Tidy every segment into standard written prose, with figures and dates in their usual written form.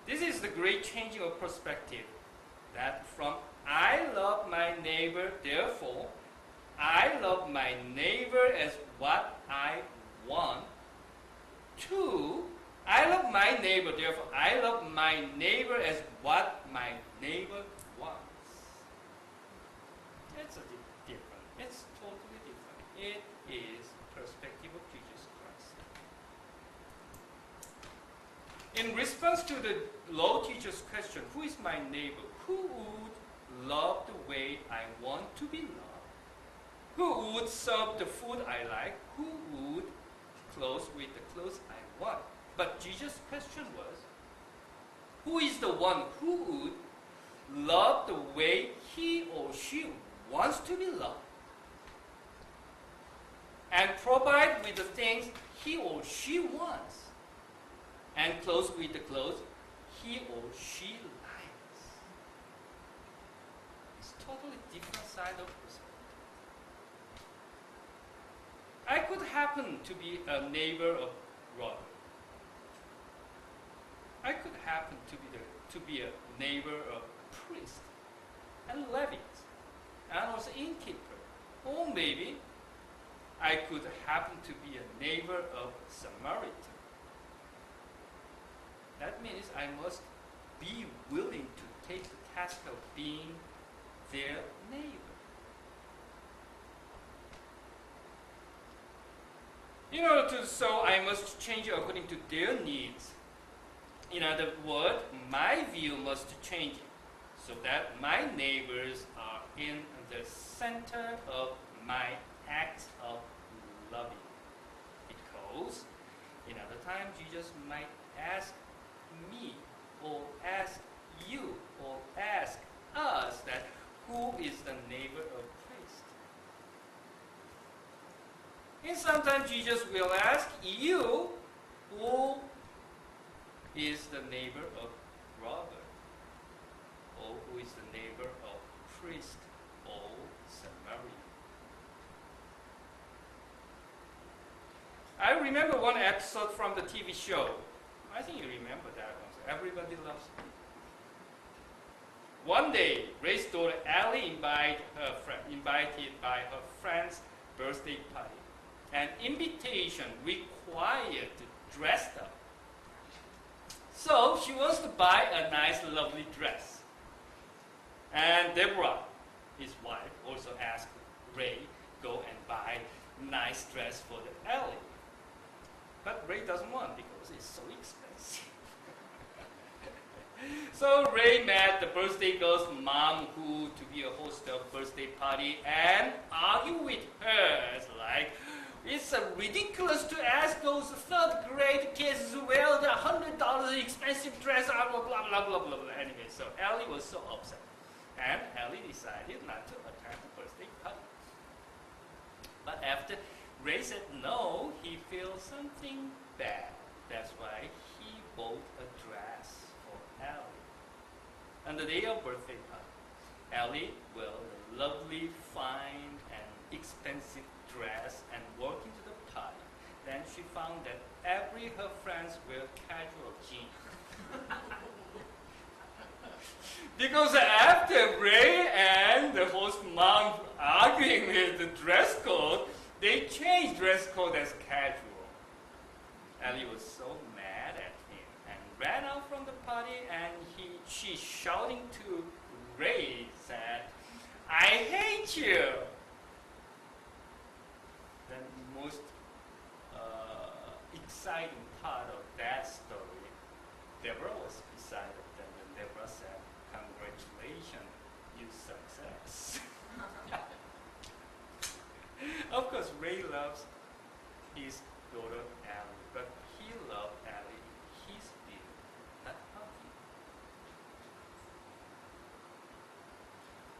This is the great changing of perspective. That from I love my neighbor, therefore, I love my neighbor as what I want, to I love my neighbor, therefore I love my neighbor as what my neighbor wants. It's different. It's totally different. It is perspective of Jesus Christ. In response to the law teacher's question, who is my neighbor? Who would love the way I want to be loved? Who would serve the food I like? Who would clothe with the clothes I want? But Jesus' question was, who is the one who would love the way he or she wants to be loved? And provide with the things he or she wants? And clothe with the clothes he or she likes? It's totally different side of perspective. I could happen to be a neighbor of Robert. I could happen to be a neighbor of priest and Levite and also innkeeper. Or maybe I could happen to be a neighbor of Samaritan. That means I must be willing to take the task of being their neighbor. In order to do so, I must change according to their needs. In other words, my view must change so that my neighbors are in the center of my acts of loving. Because in other times, Jesus might ask me or ask you or ask us that who is the neighbor of Christ? And sometimes Jesus will ask you who is the neighbor of Robert, or who is the neighbor of priest or Samaritan. I remember one episode from the TV show. I think you remember that one. Everybody Loves Me. One day, Ray's daughter Ellie invited by her friend's birthday party. An invitation required to dress up. So she wants to buy a nice, lovely dress. And Deborah, his wife, also asked Ray go and buy a nice dress for the Ellie. But Ray doesn't want because it's so expensive. So Ray met the birthday girl's mom, who to be a host of birthday party, and argued with her. It's like, it's ridiculous to ask those third grade kids to wear the $100 expensive dress, blah, blah, blah, blah, blah, blah. Anyway, so Ellie was so upset. And Ellie decided not to attend the birthday party. But after Ray said no, he feels something bad. That's why he bought a dress for Ellie. On the day of birthday party, Ellie wore a lovely, fine, and expensive dress and walked into the party. Then she found that her friends wear casual jeans. Because after Ray and the host mom arguing with the dress code, they changed dress code as casual. Ellie was so mad at him and ran out from the party, and she shouting to Ray said, "I hate you." The most exciting part of that story, Deborah was beside them, and Deborah said, "Congratulations, you success." Of course, Ray loves his daughter Ellie, but he loved Ellie in his view, not her view.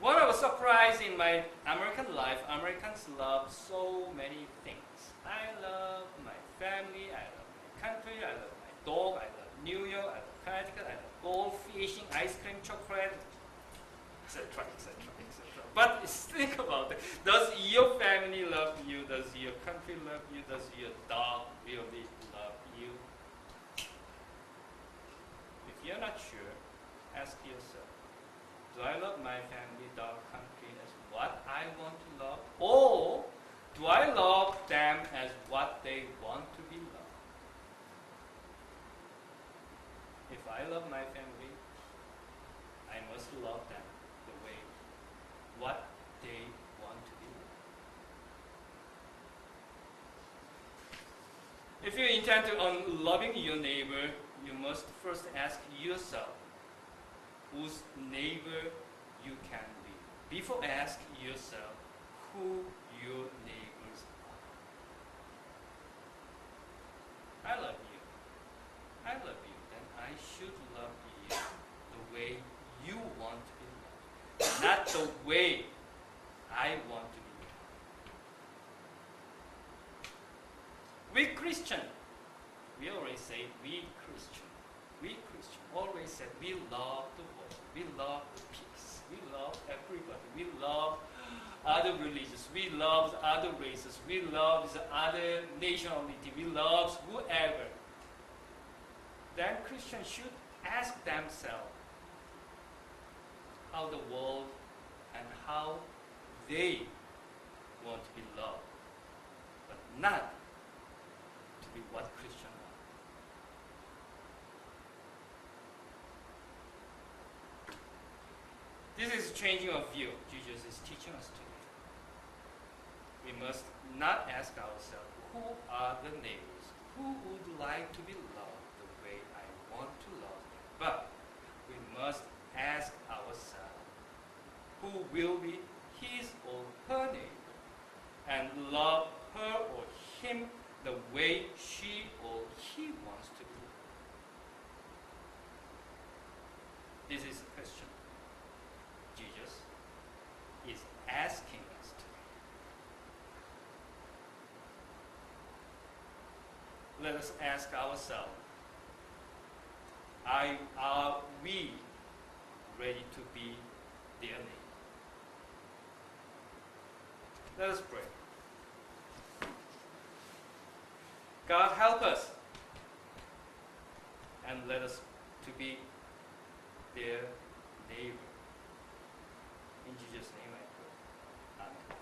What I was surprised in my American life, Americans love so many things. I love my family, I love my country, I love my dog, I love New York, I love Connecticut, I love golf, fishing, ice cream, chocolate, etc., etc., etc. But think about it. Does your family love you? Does your country love you? Does your dog really love you? If you're not sure, ask yourself, do I love my family, our country as what I want to love? Or do I love them as what they want to be loved? If I love my family, I must love them the way what they want to be loved. If you intend on loving your neighbor, you must first ask yourself whose neighbor you can be. Before ask yourself who your neighbors are. I love you. I love you. Then I should love you the way you want to be loved, not the way I want to be loved. We Christian, we always say we Christian always said we love the world, we love the peace, we love everybody, we love other religions, we love other races, we love the other nationality, we love whoever. Then Christians should ask themselves how the world and how they want to be loved, but not to be what Christians are. This is changing of view Jesus is teaching us today. We must not ask ourselves, who are the neighbors? Who would like to be loved the way I want to love them? But we must ask ourselves, who will be his or her neighbor and love her or him the way she or he wants to be loved? This is the question Jesus is asking us today. Let us ask ourselves, are we ready to be their neighbor? Let us pray. God, help us and let us to be their neighbor. In Jesus' name I pray. Amen.